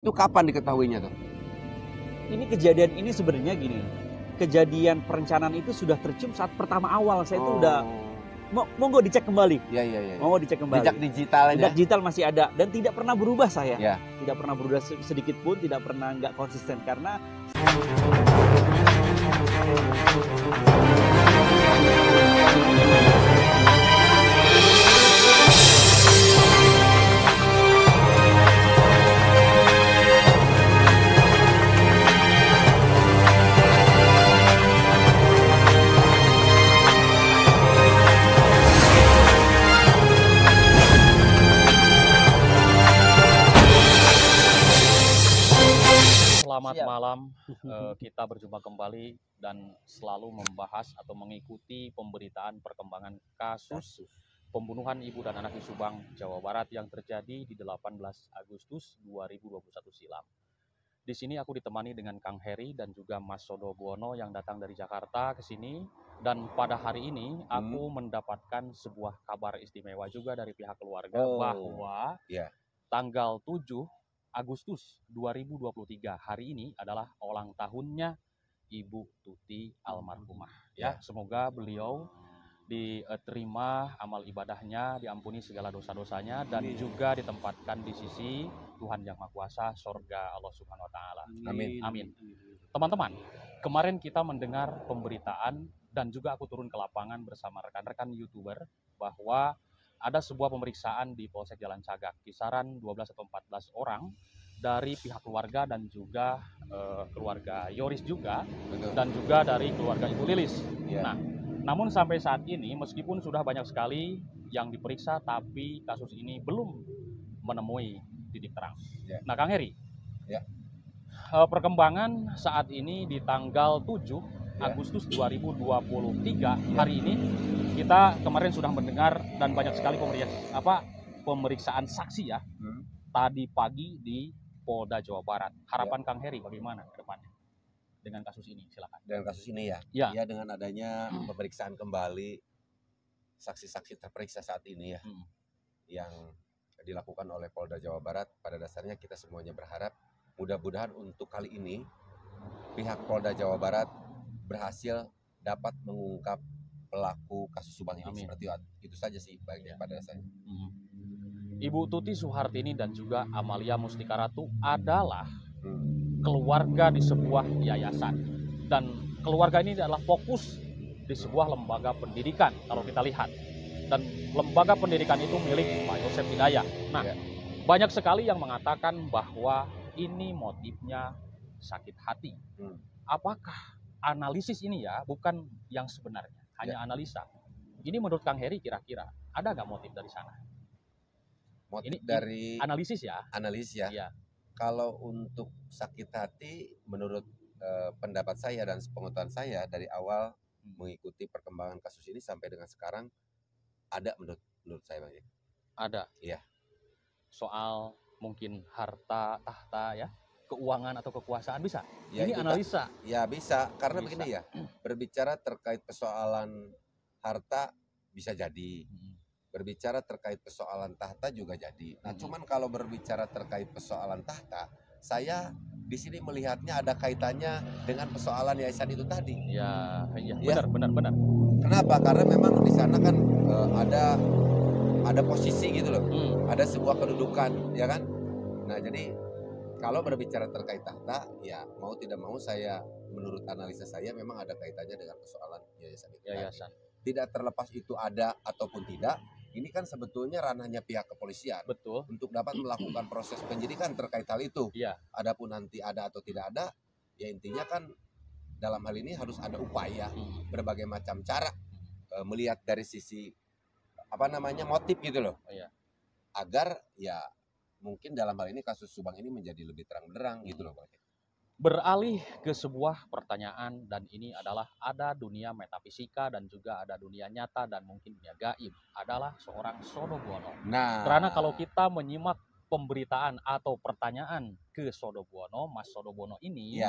Itu kapan diketahuinya tuh? Ini kejadian ini sebenarnya gini, kejadian perencanaan itu sudah tercium saat pertama awal. Saya itu udah monggo dicek kembali. Iya. Monggo dicek kembali. Jejak digitalnya. Jejak digital masih ada dan tidak pernah berubah saya. Ya. Tidak pernah berubah sedikit pun, tidak pernah nggak konsisten karena selamat malam, kita berjumpa kembali dan selalu membahas atau mengikuti pemberitaan perkembangan kasus pembunuhan ibu dan anak di Subang, Jawa Barat yang terjadi di 18 Agustus 2021 silam. Di sini aku ditemani dengan Kang Heri dan juga Mas Sodo Buwono yang datang dari Jakarta ke sini. Dan pada hari ini aku mendapatkan sebuah kabar istimewa juga dari pihak keluarga bahwa tanggal 7 Agustus 2023 hari ini adalah ulang tahunnya Ibu Tuti almarhumah. Ya, semoga beliau diterima amal ibadahnya, diampuni segala dosa-dosanya dan juga ditempatkan di sisi Tuhan Yang Maha Kuasa, surga Allah Subhanahu wa taala. Amin. Teman-teman, kemarin kita mendengar pemberitaan dan juga aku turun ke lapangan bersama rekan-rekan YouTuber bahwa ada sebuah pemeriksaan di Polsek Jalan Cagak, kisaran 12 atau 14 orang dari pihak keluarga dan juga keluarga Yoris juga. Betul. Dan juga dari keluarga Ibu Lilis. Ya. Nah, namun sampai saat ini meskipun sudah banyak sekali yang diperiksa, tapi kasus ini belum menemui titik terang. Ya. Nah, Kang Heri, perkembangan saat ini di tanggal 7 Agustus 2023 hari ini kita kemarin sudah mendengar dan banyak sekali pemeriksaan saksi ya tadi pagi di Polda Jawa Barat. Harapan Kang Heri bagaimana ke depannya dengan kasus ini? Silakan. Dengan kasus ini ya. Ya, dengan adanya pemeriksaan kembali saksi-saksi terperiksa saat ini ya, yang dilakukan oleh Polda Jawa Barat, pada dasarnya kita semuanya berharap mudah-mudahan untuk kali ini pihak Polda Jawa Barat berhasil dapat mengungkap pelaku kasus Subang ini. Seperti itu saja sih pada dasarnya. Ibu Tuti Suhartini dan juga Amalia Mustika Ratu adalah keluarga di sebuah yayasan, dan keluarga ini adalah fokus di sebuah lembaga pendidikan kalau kita lihat, dan lembaga pendidikan itu milik Pak Yosef Hidayah. Nah, banyak sekali yang mengatakan bahwa ini motifnya sakit hati. Apakah analisis ini ya, bukan yang sebenarnya, hanya analisa. Ini menurut Kang Heri kira-kira ada nggak motif dari sana? Motif dari analisis ya? Analisis ya. Iya. Kalau untuk sakit hati, menurut pendapat saya dan pengetahuan saya dari awal mengikuti perkembangan kasus ini sampai dengan sekarang, ada menurut saya Bang. Ada. Iya. Soal mungkin harta, tahta ya, keuangan atau kekuasaan bisa. Ya, ini analisa. Ya bisa, karena begini ya, berbicara terkait persoalan harta bisa jadi. Berbicara terkait persoalan tahta juga jadi. Nah, cuman kalau berbicara terkait persoalan tahta, saya di sini melihatnya ada kaitannya dengan persoalan yayasan itu tadi. Ya. Benar. Kenapa? Karena memang di sana kan ada posisi gitu loh. Ada sebuah kedudukan, ya kan? Nah, jadi kalau berbicara terkait tahta, ya mau tidak mau saya, menurut analisa saya memang ada kaitannya dengan persoalan yayasan itu. Yayasan. Tidak terlepas itu ada ataupun tidak, ini kan sebetulnya ranahnya pihak kepolisian. Betul. Untuk dapat melakukan proses penyidikan terkait hal itu. Iya. Adapun nanti ada atau tidak ada, ya intinya kan dalam hal ini harus ada upaya berbagai macam cara melihat dari sisi motif gitu loh. Agar ya mungkin dalam hal ini kasus Subang ini menjadi lebih terang benderang gitu loh Bang. Beralih ke sebuah pertanyaan, dan ini adalah ada dunia metafisika dan juga ada dunia nyata dan mungkin dunia gaib, adalah seorang Sodo Buwono. Nah, karena kalau kita menyimak pemberitaan atau pertanyaan ke Sodo Buwono, Mas Sodo Buwono ini,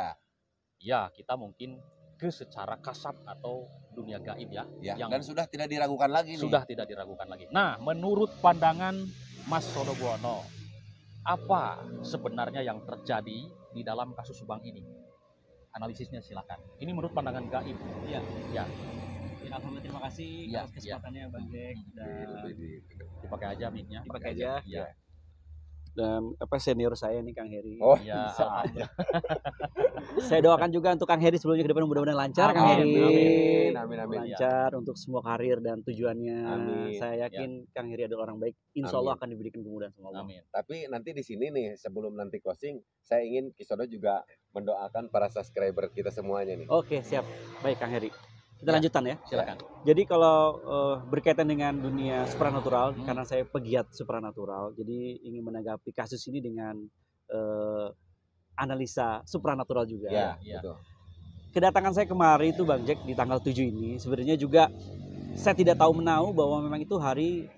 ya kita mungkin ke secara kasat atau dunia gaib ya, yang dan sudah tidak diragukan lagi. Sudah tidak diragukan lagi. Nah, menurut pandangan Mas Sodo Buwono, apa sebenarnya yang terjadi di dalam kasus Subang ini? Analisisnya silakan. Ini menurut pandangan gaib. Iya. Ya. Ya, alhamdulillah, terima kasih Ya, atas kesempatannya Bang Jack. Dan Dipakai aja mic-nya. dipakai aja. Ya. Dan senior saya nih Kang Heri. Oh, Ya, bisa. alhamdulillah. Saya doakan juga untuk Kang Heri sebelumnya ke depan mudah-mudahan lancar Kang Amin, Heri. amin. Lancar untuk semua karir dan tujuannya. Amin. Saya yakin Kang Heri adalah orang baik. Insya Allah akan diberikan kemudahan sama Allah. Amin. Tapi nanti di sini nih, sebelum nanti closing, saya ingin Kisodo juga mendoakan para subscriber kita semuanya nih. Oke, siap. Baik Kang Heri. Kita lanjutkan ya. Silakan. Jadi kalau berkaitan dengan dunia supranatural, karena saya pegiat supranatural, jadi ingin menanggapi kasus ini dengan analisa supranatural juga. Ya, Ya. betul. Kedatangan saya kemari itu Bang Jack di tanggal 7 ini, sebenarnya juga saya tidak tahu menahu bahwa memang itu hari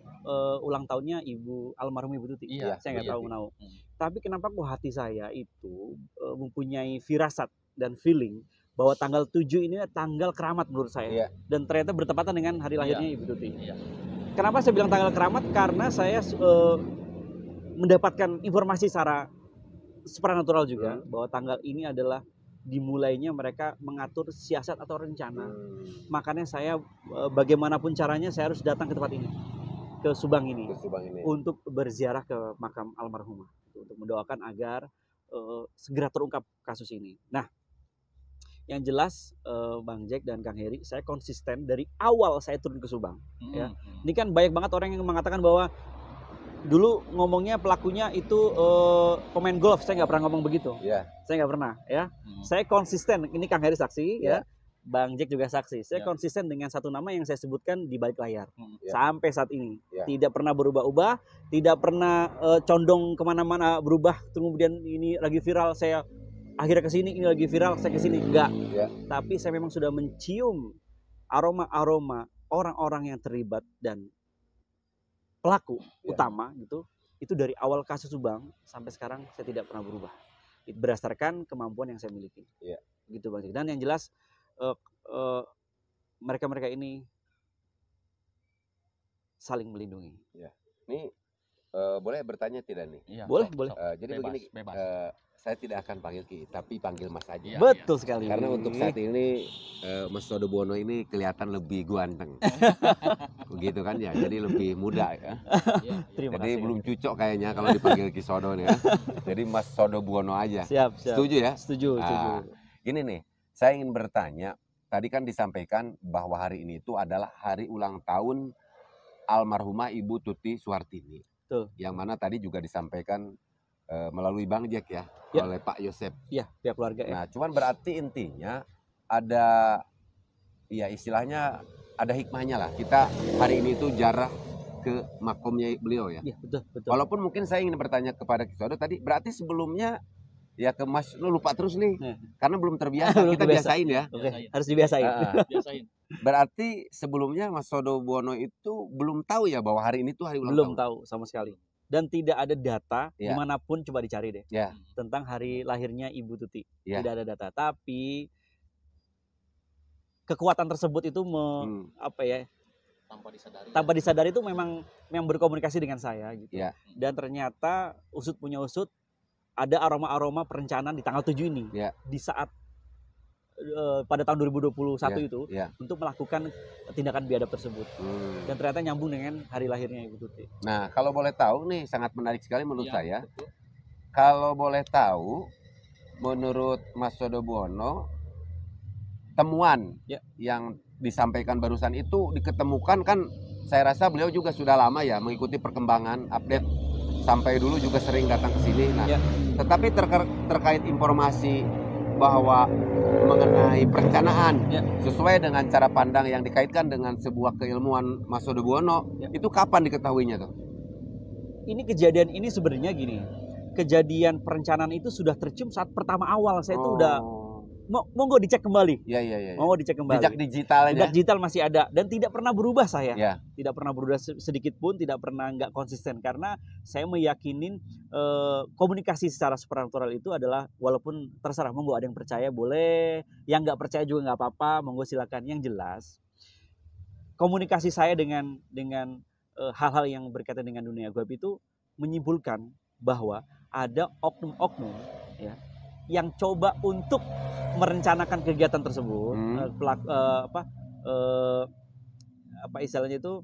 ulang tahunnya Ibu almarhum Ibu Tuti. Iya, Saya nggak iya. tahu menahu. Hmm. Tapi kenapa kok hati saya itu mempunyai firasat dan feeling bahwa tanggal 7 ini tanggal keramat menurut saya. Iya. Dan ternyata bertepatan dengan hari lahirnya Ibu Tuti. Iya. Kenapa saya bilang tanggal keramat? Karena saya mendapatkan informasi secara supranatural juga bahwa tanggal ini adalah dimulainya mereka mengatur siasat atau rencana. Makanya saya bagaimanapun caranya saya harus datang ke tempat ini, ke Subang ini, Ke Subang ini. untuk berziarah ke makam almarhumah, untuk mendoakan agar segera terungkap kasus ini. Nah, yang jelas Bang Jack dan Kang Heri, saya konsisten dari awal saya turun ke Subang. Ya. Ini kan banyak banget orang yang mengatakan bahwa dulu ngomongnya pelakunya itu pemain golf. Saya nggak pernah ngomong begitu. Iya. Saya nggak pernah. Ya. Saya konsisten. Ini Kang Heri saksi. Ya. Bang Jack juga saksi. Saya Ya. konsisten dengan satu nama yang saya sebutkan di balik layar Ya. sampai saat ini. Ya. Tidak pernah berubah-ubah, tidak pernah condong kemana-mana berubah. Kemudian ini lagi viral, saya akhirnya ke sini, ini lagi viral, saya ke sini. Enggak. Ya. Tapi saya memang sudah mencium aroma-aroma orang-orang yang terlibat dan pelaku utama gitu. Itu dari awal kasus Subang sampai sekarang saya tidak pernah berubah. Itu berdasarkan kemampuan yang saya miliki. Ya. Gitu Bang Jack. Dan yang jelas mereka-mereka ini saling melindungi. Ini boleh bertanya tidak nih? Iya, Boleh, sok, boleh. sok. Jadi Bebas, begini, bebas. saya tidak akan panggil Ki, tapi panggil Mas aja. Iya. Betul sekali. Karena untuk saat ini Mas Todo Buwono ini kelihatan lebih ganteng. Begitu kan ya, jadi lebih muda ya. Iya, Terima Jadi kasih. belum cocok kayaknya kalau dipanggil Ki Sodo nih ya. Jadi Mas Todo Buwono aja. Siap, siap. Setuju ya? Setuju, setuju. Gini nih, saya ingin bertanya, tadi kan disampaikan bahwa hari ini itu adalah hari ulang tahun almarhumah Ibu Tuti Suhartini. Betul. Yang mana tadi juga disampaikan melalui Bang Jack ya, Ya. oleh Pak Yosep. Iya, pihak keluarga ya. Nah, cuman berarti intinya ada, ya istilahnya ada hikmahnya lah. Kita hari ini tuh jarah ke makomnya beliau ya. Iya, betul, betul. Walaupun mungkin saya ingin bertanya kepada Kisodo tadi, berarti sebelumnya ya ke Mas, lu lupa terus nih, karena belum terbiasa. Belum Kita terbiasa. biasain ya. Oke, Biasain. harus dibiasain. Biasain. Berarti sebelumnya Mas Todo Buwono itu belum tahu ya bahwa hari ini tuh hari ulang Belum tahun. tahu sama sekali. Dan tidak ada data Ya. dimanapun, coba dicari deh, Ya. tentang hari lahirnya Ibu Tuti. Ya. Tidak ada data. Tapi kekuatan tersebut itu apa ya? Tanpa disadari itu memang berkomunikasi dengan saya gitu. Ya. Dan ternyata usut punya usut, ada aroma-aroma perencanaan di tanggal 7 ini. Ya. Di saat pada tahun 2021 itu Ya. untuk melakukan tindakan biadab tersebut. Dan ternyata nyambung dengan hari lahirnya Ibu Tuti. Nah, kalau boleh tahu nih, sangat menarik sekali menurut Iya, saya. betul. Kalau boleh tahu, menurut Mas Todo Buwono, temuan yang disampaikan barusan itu diketemukan kan, saya rasa beliau juga sudah lama ya mengikuti perkembangan update, sampai dulu juga sering datang ke sini. Nah, tetapi terkait informasi bahwa mengenai perencanaan sesuai dengan cara pandang yang dikaitkan dengan sebuah keilmuan Mas Todo Buwono, itu kapan diketahuinya tuh? Ini kejadian ini sebenarnya gini. Kejadian perencanaan itu sudah tercium saat pertama awal saya itu udah monggo dicek kembali. Iya. Monggo dicek kembali. Jejak digitalnya. Jejak digital masih ada dan tidak pernah berubah saya. Ya. Tidak pernah berubah sedikit pun, tidak pernah nggak konsisten karena saya meyakinin komunikasi secara supranatural itu adalah, walaupun terserah, monggo ada yang percaya boleh, yang nggak percaya juga nggak apa-apa, monggo silakan. Yang jelas komunikasi saya dengan hal-hal yang berkaitan dengan dunia gaib itu menyimpulkan bahwa ada oknum-oknum ya yang coba untuk merencanakan kegiatan tersebut, apa istilahnya itu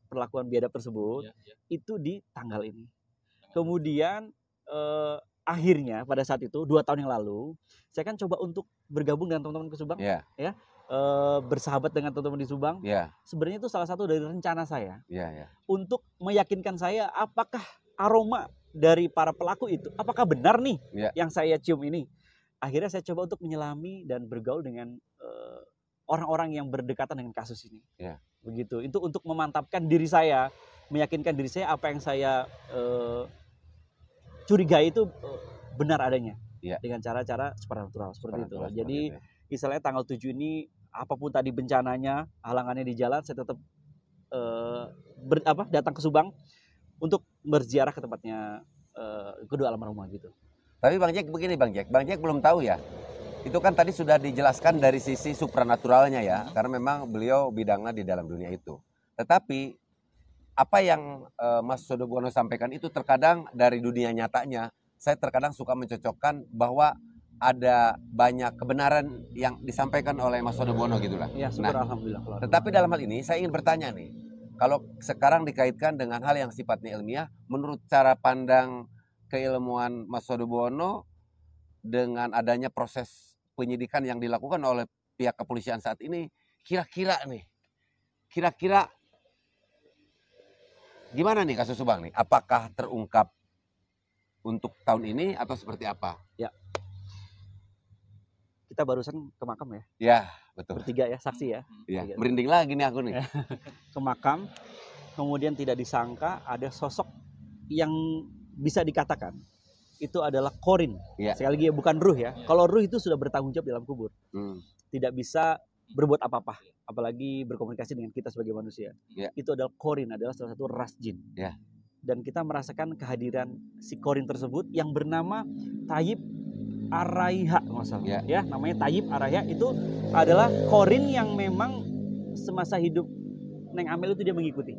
perlakuan biadab tersebut itu di tanggal ini. Kemudian akhirnya pada saat itu 2 tahun yang lalu saya kan coba untuk bergabung dengan teman-teman ke Subang, bersahabat dengan teman-teman di Subang. Sebenarnya itu salah satu dari rencana saya untuk meyakinkan saya apakah aroma dari para pelaku itu apakah benar nih yang saya cium ini. Akhirnya saya coba untuk menyelami dan bergaul dengan orang-orang yang berdekatan dengan kasus ini. Begitu. Itu untuk memantapkan diri saya, meyakinkan diri saya apa yang saya curigai itu benar adanya. Dengan cara-cara supernatural seperti itu. Jadi misalnya tanggal 7 ini apapun tadi bencananya, halangannya di jalan, saya tetap datang ke Subang untuk berziarah ke tempatnya kedua almarhumah gitu. Tapi Bang Jack begini Bang Jack belum tahu ya. Itu kan tadi sudah dijelaskan dari sisi supranaturalnya ya, karena memang beliau bidangnya di dalam dunia itu. Tetapi apa yang Mas Sodobuono sampaikan itu terkadang dari dunia nyatanya, saya terkadang suka mencocokkan bahwa ada banyak kebenaran yang disampaikan oleh Mas Sodobuono gitulah. Ya, syukur alhamdulillah. Tetapi dalam hal ini saya ingin bertanya nih, kalau sekarang dikaitkan dengan hal yang sifatnya ilmiah, menurut cara pandang keilmuan Mas Sodobuono dengan adanya proses penyidikan yang dilakukan oleh pihak kepolisian saat ini, kira-kira gimana nih kasus Subang nih? Apakah terungkap untuk tahun ini atau seperti apa? Ya, kita barusan ke makam ya? Ya, betul. Bertiga ya, saksi ya? Ya, merinding lagi nih aku nih. Ke makam, kemudian tidak disangka ada sosok yang bisa dikatakan itu adalah korin. Sekali lagi bukan ruh ya. Kalau ruh itu sudah bertanggung jawab di dalam kubur. Tidak bisa berbuat apa-apa, apalagi berkomunikasi dengan kita sebagai manusia. Itu adalah korin, adalah salah satu ras jin. Dan kita merasakan kehadiran si korin tersebut yang bernama Tayyib Araiha, ya, namanya Tayyib Araiha. Itu adalah korin yang memang semasa hidup Neng Amel itu dia mengikuti.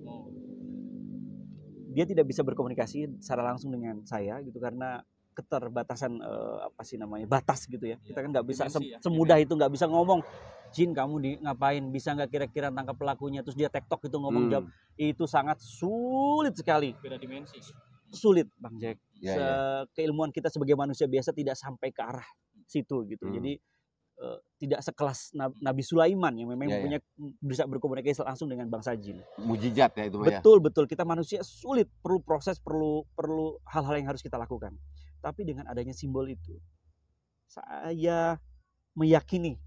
Dia tidak bisa berkomunikasi secara langsung dengan saya gitu karena keterbatasan batas gitu ya. Kita kan nggak bisa semudah itu, nggak bisa ngomong, Jin kamu ngapain, bisa nggak kira-kira tangkap pelakunya, terus dia tektok itu ngomong jawab. Itu sangat sulit sekali. Beda dimensi. Sulit Bang Jack. Keilmuan kita sebagai manusia biasa tidak sampai ke arah situ gitu. Jadi tidak sekelas Nabi Sulaiman yang memang punya bisa berkomunikasi langsung dengan bangsa jin. Mujizat ya itu. Betul. Kita manusia sulit, perlu proses, perlu hal-hal yang harus kita lakukan. Tapi dengan adanya simbol itu, saya meyakini,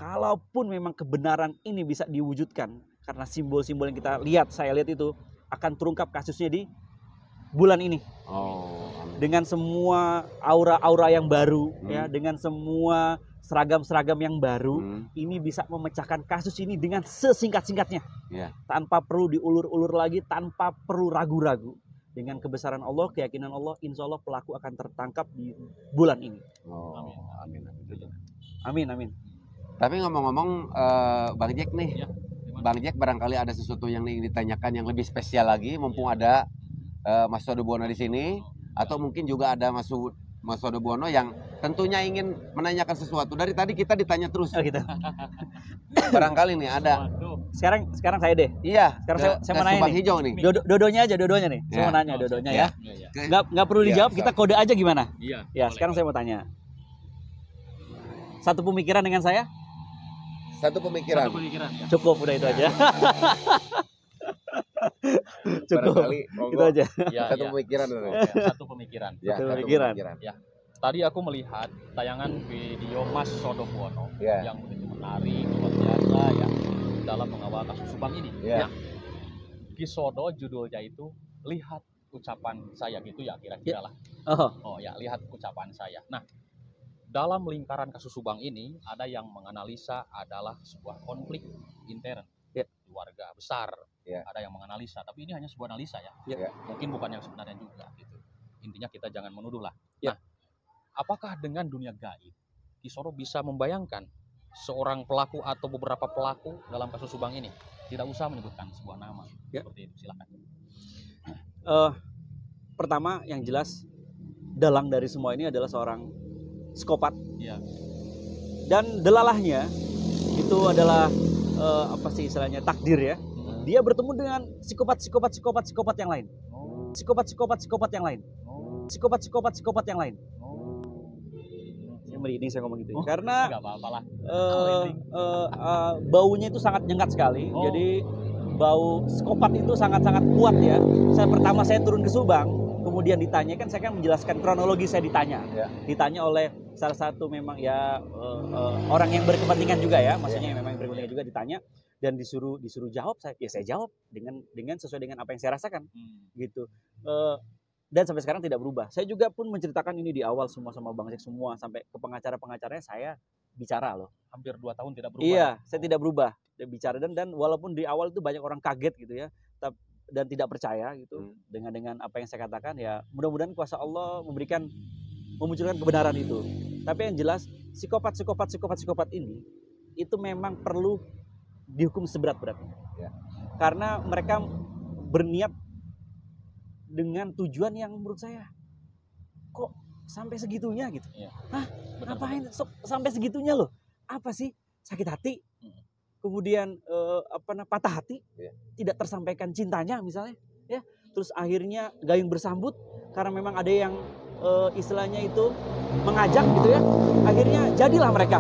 kalaupun memang kebenaran ini bisa diwujudkan karena simbol-simbol yang kita lihat, saya lihat itu akan terungkap kasusnya di bulan ini. Dengan semua aura-aura yang baru, ya, dengan semua seragam-seragam yang baru, ini bisa memecahkan kasus ini dengan sesingkat-singkatnya, tanpa perlu diulur-ulur lagi, tanpa perlu ragu-ragu. Dengan kebesaran Allah, keyakinan Allah, insya Allah pelaku akan tertangkap di bulan ini. Amin. Tapi ngomong-ngomong, Bang Jack nih, Bang Jack barangkali ada sesuatu yang ingin ditanyakan yang lebih spesial lagi, mumpung ada Mas Sodobuono di sini, atau mungkin juga ada Mas Sodobuono yang tentunya ingin menanyakan sesuatu. Dari tadi kita ditanya terus. Gitu. Barangkali nih ada. Sekarang saya deh. Iya. Sekarang saya mau nanya nih. Hijau nih. Dodonya nih. Saya mau nanya dodonya ya. Nggak perlu dijawab. Kita kode aja gimana? Ya. Sekarang saya mau tanya. Satu pemikiran dengan saya? Satu pemikiran. Cukup, udah itu aja. Cukup. Itu aja. Satu pemikiran. Satu pemikiran. Satu pemikiran. Ya. Tadi aku melihat tayangan video Mas Sodobuono yang begitu menarik, luar biasa ya dalam mengawal kasus Subang ini. Kisodo judulnya itu lihat ucapan saya gitu ya kira-kira lah. Lihat ucapan saya. Nah, dalam lingkaran kasus Subang ini ada yang menganalisa adalah sebuah konflik intern keluarga besar. Ada yang menganalisa, tapi ini hanya sebuah analisa ya. Mungkin bukan yang sebenarnya juga gitu. Intinya kita jangan menuduh lah. Nah, apakah dengan dunia gaib Kisodo bisa membayangkan seorang pelaku atau beberapa pelaku dalam kasus Subang ini? Tidak usah menyebutkan sebuah nama. Seperti itu, silakan. pertama yang jelas dalang dari semua ini adalah seorang psikopat. Iya. Dan delalahnya itu adalah apa sih istilahnya, takdir ya. Dia bertemu dengan psikopat yang lain. Psikopat yang lain. Psikopat yang lain. Saya merinding saya ngomong gitu. Karena nggak apa-apa lah. baunya itu sangat nyengat sekali. Jadi bau psikopat itu sangat-sangat kuat ya. Pertama saya turun ke Subang, kemudian ditanya, kan saya kan menjelaskan kronologi saya ditanya. Ditanya oleh salah satu memang ya orang yang berkepentingan juga ya, maksudnya yang memang berkepentingan juga ditanya dan disuruh jawab. Saya jawab dengan sesuai dengan apa yang saya rasakan gitu. Dan sampai sekarang tidak berubah. Saya juga pun menceritakan ini di awal semua sama Bang Jack semua, sampai ke pengacaranya saya bicara loh. Hampir 2 tahun tidak berubah. Iya, saya tidak berubah. Dia bicara dan walaupun di awal itu banyak orang kaget gitu ya, dan tidak percaya gitu dengan apa yang saya katakan, ya mudah-mudahan kuasa Allah memunculkan kebenaran itu. Tapi yang jelas psikopat ini itu memang perlu dihukum seberat-beratnya. Karena mereka berniat dengan tujuan yang menurut saya kok sampai segitunya gitu. Hah? Ngapain sampai segitunya loh? Apa sih? Sakit hati? Kemudian patah hati? Tidak tersampaikan cintanya misalnya, ya. Terus akhirnya gayung bersambut karena memang ada yang istilahnya itu mengajak gitu ya. Akhirnya jadilah mereka.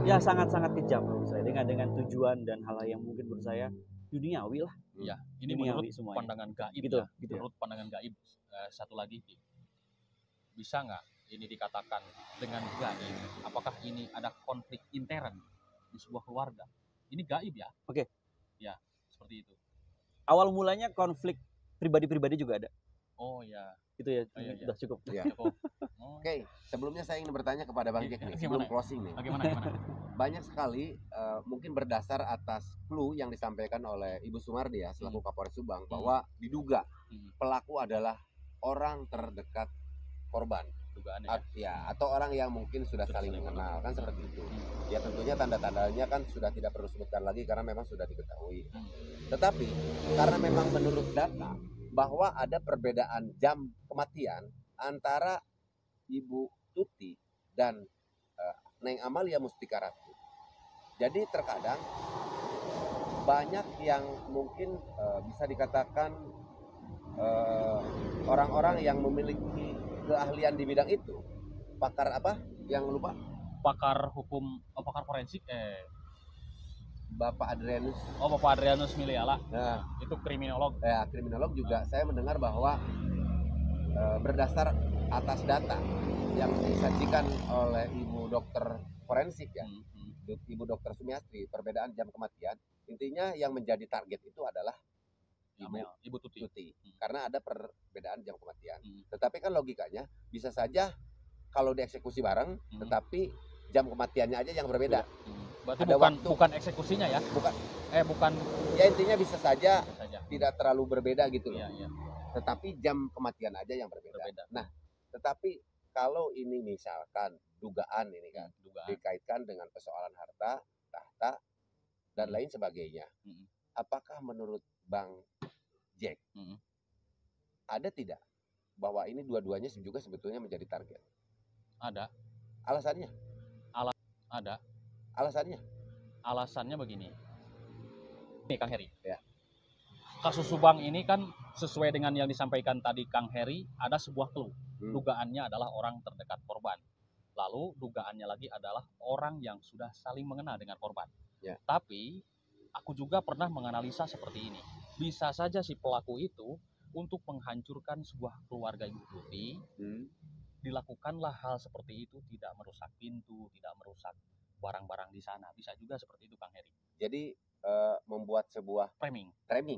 Ya sangat-sangat kejam menurut saya dengan tujuan dan hal yang mungkin menurut saya duniawi lah. Ya, ini menurut pandangan gaib gitu, ya. Gitu menurut pandangan gaib. Satu lagi, bisa nggak ini dikatakan dengan gaib? Apakah ini ada konflik intern di sebuah keluarga? Ini gaib ya? Oke. Ya, seperti itu. Awal mulanya konflik pribadi-pribadi juga ada. Oh ya. Itu ya, udah cukup. Ya. Oke, sebelumnya saya ingin bertanya kepada Bang Jack nih, sebelum closing nih. Bagaimana? Banyak sekali mungkin berdasar atas clue yang disampaikan oleh Ibu Sumardi ya selaku Kapolres Subang bahwa diduga pelaku adalah orang terdekat korban. Dugaan ya, atau orang yang mungkin sudah saling mengenal, kan seperti itu. Ya tentunya tanda-tandanya kan sudah tidak perlu sebutkan lagi karena memang sudah diketahui. Tetapi karena memang menurut data bahwa ada perbedaan jam kematian antara Ibu Tuti dan Neng Amalia Mustika Ratu. Jadi terkadang banyak yang mungkin bisa dikatakan orang-orang yang memiliki keahlian di bidang itu. Pakar apa? Yang lupa? Pakar hukum, pakar forensik. Bapak Adrianus. Oh, Bapak Adrianus Miliala. Nah, itu kriminolog. Ya, kriminolog juga. Saya mendengar bahwa berdasar atas data yang disajikan oleh Ibu Dokter Forensik ya, Ibu Dokter Sumiastri, perbedaan jam kematian, intinya yang menjadi target itu adalah Ibu Tuti. Karena ada perbedaan jam kematian. Tetapi kan logikanya bisa saja kalau dieksekusi bareng, tetapi jam kematiannya aja yang berbeda. Berarti ada bukan eksekusinya ya? Bukan. Ya intinya bisa saja tidak terlalu berbeda gitu loh. Iya. Tetapi jam kematian aja yang berbeda. Nah, tetapi kalau ini misalkan dugaan ini kan dikaitkan dengan persoalan harta, tahta dan lain sebagainya. Apakah menurut Bang Jack ada tidak bahwa ini dua-duanya juga sebetulnya menjadi target? Ada. Alasannya? Ada. Alasannya? Alasannya begini. Nih Kang Heri. Ya. Kasus Subang ini kan sesuai dengan yang disampaikan tadi Kang Heri, ada sebuah clue. Dugaannya adalah orang terdekat korban. Lalu dugaannya lagi adalah orang yang sudah saling mengenal dengan korban. Ya. Tapi aku juga pernah menganalisa seperti ini. Bisa saja si pelaku itu untuk menghancurkan sebuah keluarga Ibu Tuti, dilakukanlah hal seperti itu, tidak merusak pintu, tidak merusak barang-barang di sana. Bisa juga seperti itu Kang Heri. Jadi membuat sebuah framing.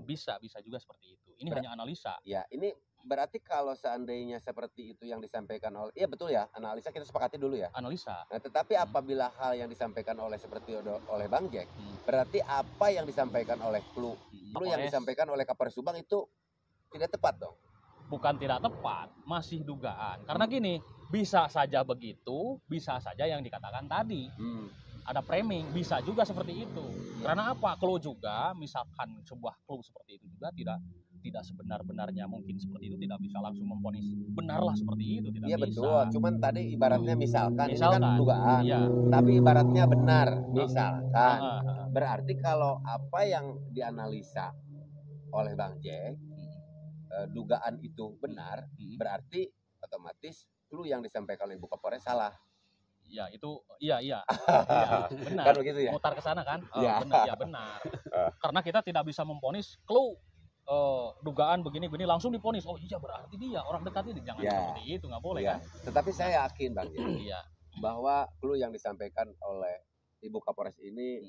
Bisa juga seperti itu. Ini hanya analisa. Ya, ini berarti kalau seandainya seperti itu yang disampaikan oleh, iya betul ya, analisa kita sepakati dulu ya. Analisa. Nah, tetapi apabila hal yang disampaikan oleh seperti oleh Bang Jack, berarti apa yang disampaikan oleh clue yang disampaikan oleh Kapolres Subang itu tidak tepat dong? Bukan tidak tepat, masih dugaan. Karena gini, bisa saja begitu, bisa saja yang dikatakan tadi. Ada framing, bisa juga seperti itu. Karena apa? Clue juga, misalkan sebuah clue seperti itu juga tidak tidak sebenar-benarnya mungkin seperti itu, tidak bisa langsung memvonis benarlah seperti itu, tidak Iya bisa. betul, cuman tadi ibaratnya misalkan, ini kan Misalkan, dugaan, iya. tapi ibaratnya benar, misalkan. Heeh. Berarti kalau apa yang dianalisa oleh Bang Jack, dugaan itu benar, berarti otomatis clue yang disampaikan oleh Ibu Kapolres salah. Ya itu iya benar. Kan begitu ya? Mutar ke sana kan? Ya. Benar. Karena kita tidak bisa memvonis clue dugaan begini langsung divonis. Oh iya berarti dia orang dekat ini, jangan seperti itu, nggak boleh kan? Tetapi saya yakin Bang Jack, bahwa clue yang disampaikan oleh Ibu Kapolres ini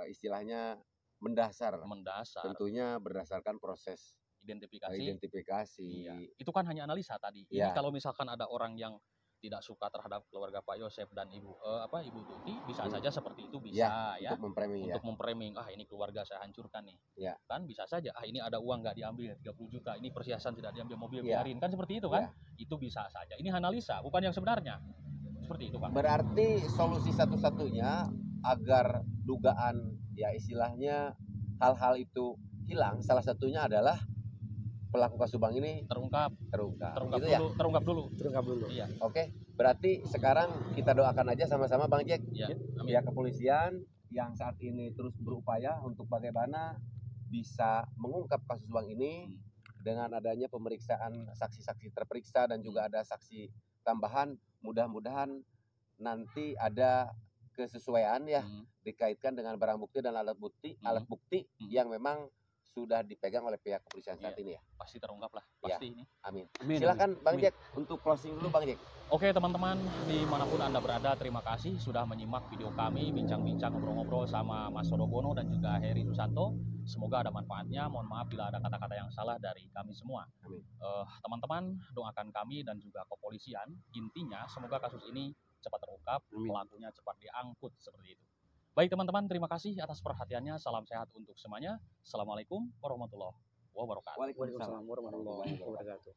istilahnya mendasar. Tentunya berdasarkan proses identifikasi. Iya. Itu kan hanya analisa tadi. Ini kalau misalkan ada orang yang tidak suka terhadap keluarga Pak Yosef dan Ibu Tuti, bisa saja seperti itu, bisa ya. Untuk memframing, ini keluarga saya hancurkan nih. Kan bisa saja, ini ada uang nggak diambil 30 juta, ini perhiasan tidak diambil, mobil biarin, kan seperti itu kan? Itu bisa saja. Ini analisa, bukan yang sebenarnya. Seperti itu, Pak. Berarti solusi satu-satunya agar dugaan ya istilahnya hal-hal itu hilang, salah satunya adalah pelaku kasus bank ini terungkap gitu ya? Terungkap dulu. Iya. Oke, berarti sekarang kita doakan aja sama-sama Bang Jack. Ya, kepolisian yang saat ini terus berupaya untuk bagaimana bisa mengungkap kasus bank ini dengan adanya pemeriksaan saksi-saksi terperiksa dan juga ada saksi tambahan. Mudah-mudahan nanti ada kesesuaian ya dikaitkan dengan barang bukti dan alat bukti yang memang sudah dipegang oleh pihak kepolisian saat ini ya. Pasti terungkap lah, pasti ini. Amin. Silakan Bang Jack untuk closing dulu Bang Jack. Oke teman-teman, dimanapun Anda berada, terima kasih sudah menyimak video kami bincang-bincang ngobrol-ngobrol sama Mas Sorogono dan juga Heri Susanto. Semoga ada manfaatnya. Mohon maaf bila ada kata-kata yang salah dari kami semua. Amin. Teman-teman, doakan kami dan juga kepolisian. Intinya semoga kasus ini cepat terungkap, pelakunya cepat diangkut seperti itu. Baik teman-teman, terima kasih atas perhatiannya. Salam sehat untuk semuanya. Assalamualaikum warahmatullahi wabarakatuh. Waalaikumsalam warahmatullahi wabarakatuh.